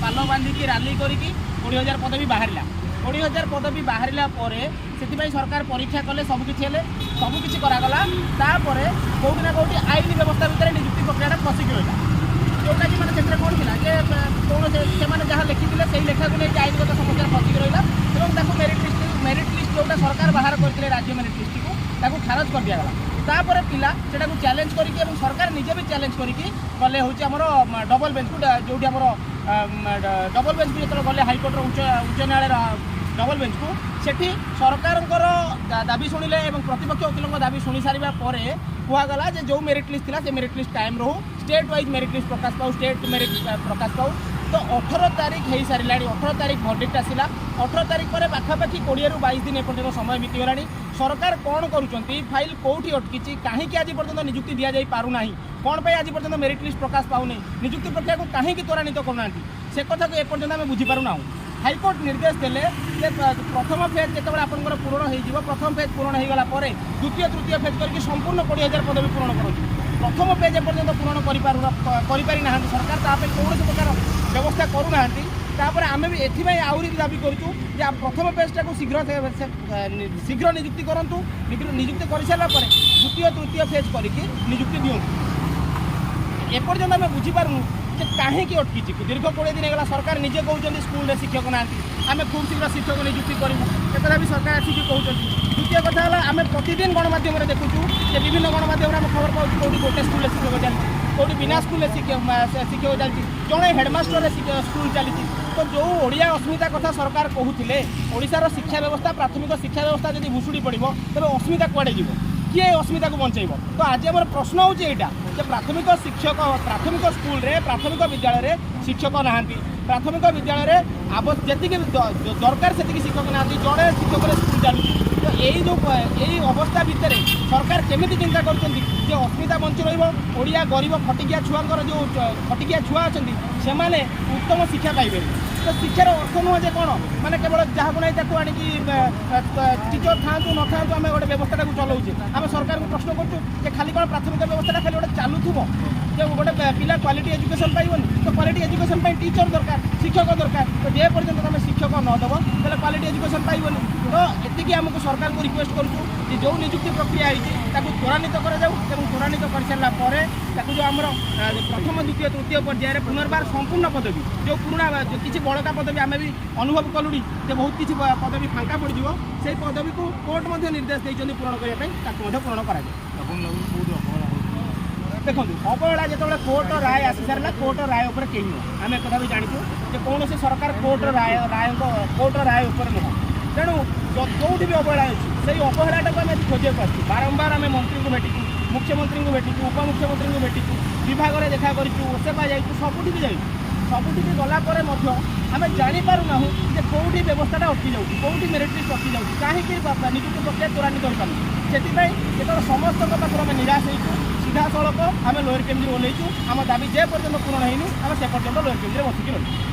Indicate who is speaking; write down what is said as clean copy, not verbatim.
Speaker 1: पाल बांधिकी rally करिकी 20,000 पदवी बाहर 20,000 पदवी बाहर से सरकार परीक्षा कले सबकिछि करागला तापर कौटी ना कौटी आईन व्यवस्था भितर नियुक्ति प्रक्रिया फसिक रहा जोटा कि मैंने कौन थी कौन से जहाँ लिखी से लेखा को लेकिन आईनगत समस्या फसिक रहा मेरिट लिस्ट जोटा सरकार बाहर करते राज्य मेरिट लिस्ट को खारज कर दिगला तापर पिला से चैलेंज करके सरकार निजे भी चैलेंज करके गले हूँ आम डबल बेंच को जो डबल बेंच को जो गले हाइकोर्टर उच्च न्यायालय डबल बेंच को सेठी सरकार दाबी शुणिले प्रतिपक्ष वकिलों दाबी शुणी सारा पर कहगला जो मेरिट लिस्ट थी से मेरिट लिस्ट कायम रहू स्टेट वाइज मेरिट लिस्ट प्रकाश पाऊ स्टेट मेरिट प्रकाश पाऊ तो 18 तारीख हो सारा 18 तारीख भर्डिक्ट आसला 18 तारीख पर पाखापाखि 20 ରୁ 22 दिन एपर्यंत समय बीतीगला सरकार कौन करुँच फाइल कौटी अटकी कहीं आज पर्यटन नियुक्ति दि जा पारना कौन पर आज पर्यटन मेरिट लिस्ट प्रकाश पाऊनी नियुक्ति प्रक्रिया को कहीं त्वरान्वित करना से कथा को एपर्यंत आम बुझीपारूना हाइकोर्ट निर्देश देले प्रथम फेज जो आपंकर पूरण हो प्रथम फेज पूरण होगला द्वितीय तृतीय फेज करके संपूर्ण 20,000 पदवी पूरण करूँ प्रथम पेज एपर्यंत पूरण करें ना सरकार ताप कौन प्रकार व्यवस्था करूना तापर आम भी एथि आहरी दाबी करूँ प्रथम पेजटा को शीघ्र शीघ्र नियुक्ति करूँ नियुक्ति कर सारापर द्वितीय तृतीय फेज करके नियुक्ति दिंतु एपर्यंत आम बुझीपारूँ जे कहीं अटकी दीर्घ 20 दिन होगा सरकार निजे कहते स्कूल शिक्षक ना आम खूब शीघ्र शिक्षक नियुक्ति करूँ एकथा भी सरकार आसिक कहते द्वितीय कथा है आम प्रतिदिन गणमाध्यम देखुचु जे विभिन्न गणमाध्यम आम खबर पाऊँ कौटी गोटे स्कूल शिक्षक चलती कौटी बिना स्कूल शिक्षक चलती जड़े हेडमास्टर स्कूल चली तो जो ओडिया अस्मिता कथा सरकार कहते ओडिशार शिक्षा व्यवस्था प्राथमिक शिक्षा व्यवस्था जब भुशुड़ी पड़ो तेज अस्मिता कुआड़े जीव किए अस्मिता को बचेब तो आज आम प्रश्न हूँ यहाँ प्राथमिक शिक्षक प्राथमिक स्कूल प्राथमिक विद्यालय शिक्षक ना प्राथमिक विद्यालय जी दरकार से शिक्षक ना जड़े शिक्षक स्कूल चलुची तो यही अवस्था भितर सरकार केमी चिंता कर अस्मिता बंची रहा गरीब खटिकिया छुआर जो खटिकिया छुआ अच्छा से उत्तम शिक्षा पाइबे तो शिक्षार अर्थ नुह जे कौन मैंने केवल जहाँ को नहीं आणिकी टीचर था न था आम गोटे व्यवस्था को चलाऊे आम सरकार को प्रश्न करूँ खाली कौन प्राथमिक व्यवस्था खाली गोटे चलुव जो गोटे पिला क्वालिटी एजुकेशन पाइबनी तो क्वालिटी एजुकेशन टीचर दरकार शिक्षक दरकार तो जे पर्यटन तुम शिक्षक नदेव तो क्वालिटी एजुकेशन पाइबनी तो ये आमको सरकार को रिक्वेस्ट करूँ जो नियुक्ति प्रक्रिया होती त्वरान्वित त्वरान्वित कर सारापर जो आम प्रथम द्वितीय तृतीय पर्यायर पुनर्बार संपूर्ण पदवी जो पुराणा किसी बड़का पदवी आम भी अनुभव कलुड़ी बहुत किसी पदवी फांका पड़ो से पदवी को कोर्ट निर्देश देते पूरण करने पूरण कर देखो अवहेला जो कोर्ट राय आसी सारा कोर्ट राय उपर कहीं नुह आम एक भी जाचु कौन से सरकार कोर्ट राय उपर नुह तेणु जो भी अवहेला अच्छी से अवहेला को आम खोजा बारंबार आम मंत्री को भेटी मुख्यमंत्री को भेटी उपमुख्यमंत्री को भेटी विभाग में देखा करूँ ओसेपा जाइए सबुठी भी जाइए सबुठी गलापर आम जापारूना जे कौटी व्यवस्था अटकी जाऊँगी कौटी मेरिट लिस्ट अटकी जाऊँगी कहीं नियुक्ति प्रक्रिया त्वरान्वित हो पार से जो समस्त पाखर आम निराश हो सीधा सड़क आम लोअर केमजी ओल्लैचु आम दाबी जे पर्यटन पूरण होनी आम से पर्यटन लोअर केमजी बसिकी रही।